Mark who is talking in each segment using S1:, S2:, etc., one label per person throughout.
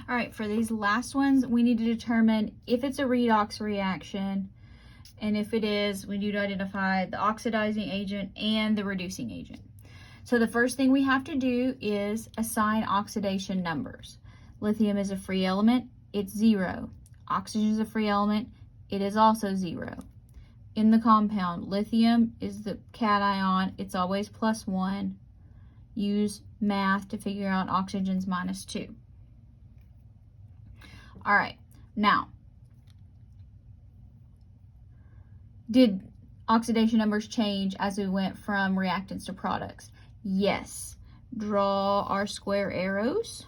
S1: All right, for these last ones, we need to determine if it's a redox reaction, and if it is, we need to identify the oxidizing agent and the reducing agent. So the first thing we have to do is assign oxidation numbers. Lithium is a free element, it's 0. Oxygen is a free element, it is also 0. In the compound, lithium is the cation, it's always +1. Use math to figure out oxygen's -2. All right, now, did oxidation numbers change as we went from reactants to products? Yes. Draw our square arrows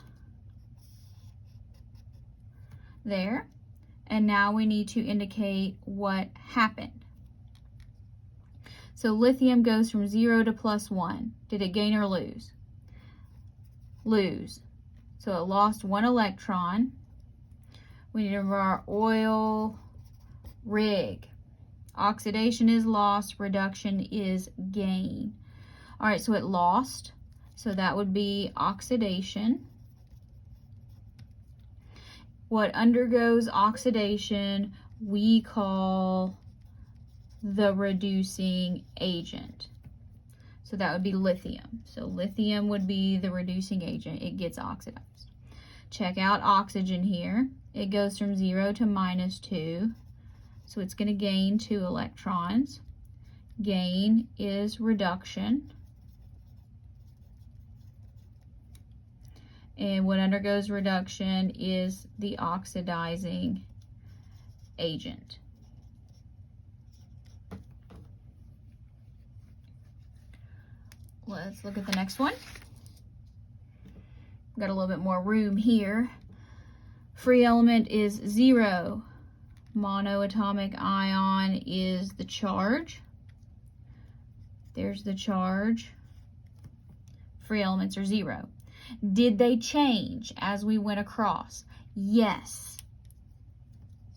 S1: there. And now we need to indicate what happened. So lithium goes from 0 to +1. Did it gain or lose? Lose. So it lost 1 electron. We need to remember our oil rig. Oxidation is loss, reduction is gain. All right, so it lost. So that would be oxidation. What undergoes oxidation, we call the reducing agent. So that would be lithium. So lithium would be the reducing agent. It gets oxidized. Check out oxygen here. It goes from 0 to -2. So it's going to gain 2 electrons. Gain is reduction. And what undergoes reduction is the oxidizing agent. Let's look at the next one. Got a little bit more room here. Free element is 0. Monoatomic ion is the charge. There's the charge. Free elements are 0. Did they change as we went across? Yes.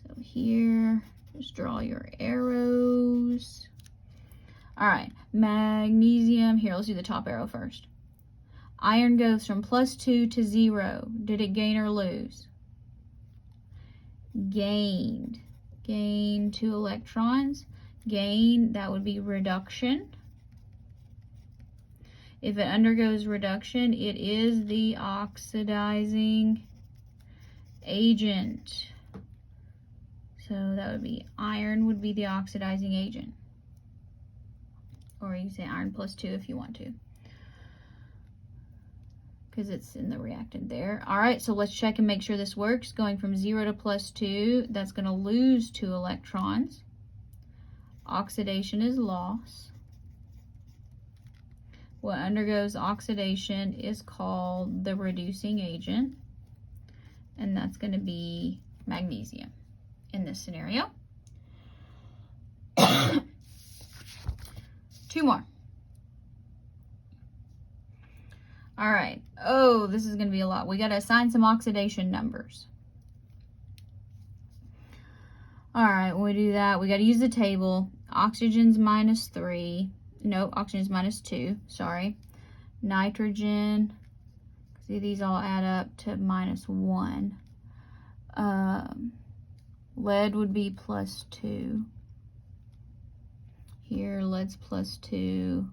S1: So here, just draw your arrows. All right, magnesium. Here, let's do the top arrow first. Iron goes from +2 to 0. Did it gain or lose? Gained. Gain 2 electrons. Gain, that would be reduction. If it undergoes reduction, it is the oxidizing agent. So that would be iron would be the oxidizing agent. Or you can say iron +2 if you want to, because it's in the reactant there. All right, so let's check and make sure this works. Going from 0 to +2, that's going to lose 2 electrons. Oxidation is loss. What undergoes oxidation is called the reducing agent, and that's going to be magnesium in this scenario. 2 more. All right. Oh, this is going to be a lot. We got to assign some oxidation numbers. All right, when we do that, we got to use the table. Oxygen's -3. Nope, oxygen's -2. Sorry. Nitrogen. See, these all add up to -1. Lead would be +2. Here, lead's +2.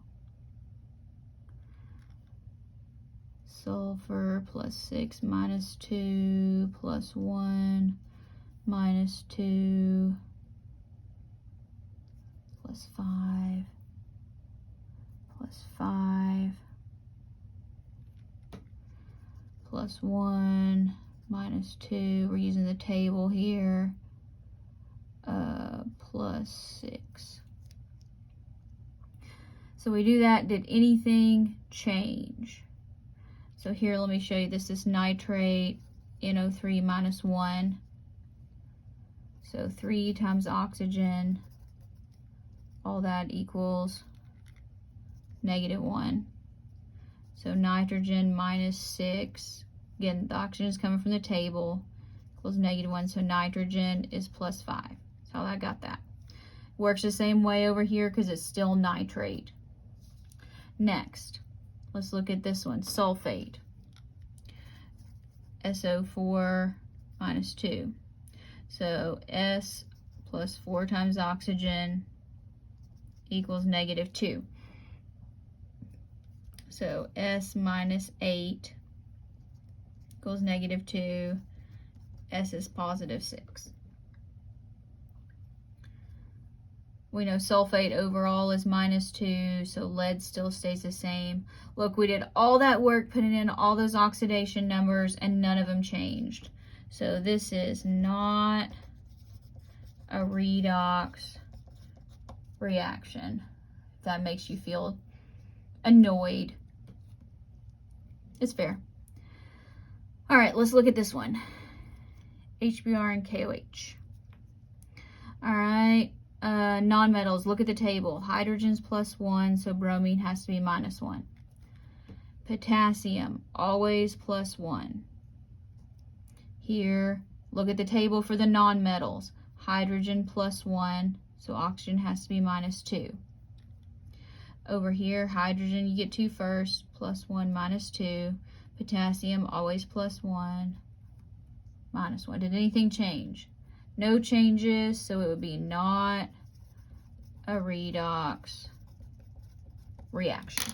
S1: Sulfur +6, -2, +1, -2, +5, +5, +1, -2. We're using the table here. +6. So we do that. Did anything change? So here, let me show you. This is nitrate, NO3 -1. So 3 times oxygen, all that equals -1. So nitrogen -6. Again, the oxygen is coming from the table, equals -1. So nitrogen is +5. That's how I got that. Works the same way over here because it's still nitrate. Next, let's look at this one, sulfate. SO4 minus 2. So S plus 4 times oxygen equals -2. So S minus 8 equals -2. S is +6. We know sulfate overall is -2, so lead still stays the same. Look, we did all that work putting in all those oxidation numbers and none of them changed. So this is not a redox reaction. If that makes you feel annoyed, it's fair. All right, let's look at this one. HBr and KOH. All right. Non-metals, look at the table. Hydrogen's +1, so bromine has to be -1. Potassium, always +1. Here, look at the table for the non-metals. Hydrogen +1, so oxygen has to be -2. Over here, hydrogen, you get 2 first, +1, -2. Potassium, always +1, -1. Did anything change? No changes, so it would be not a redox reaction.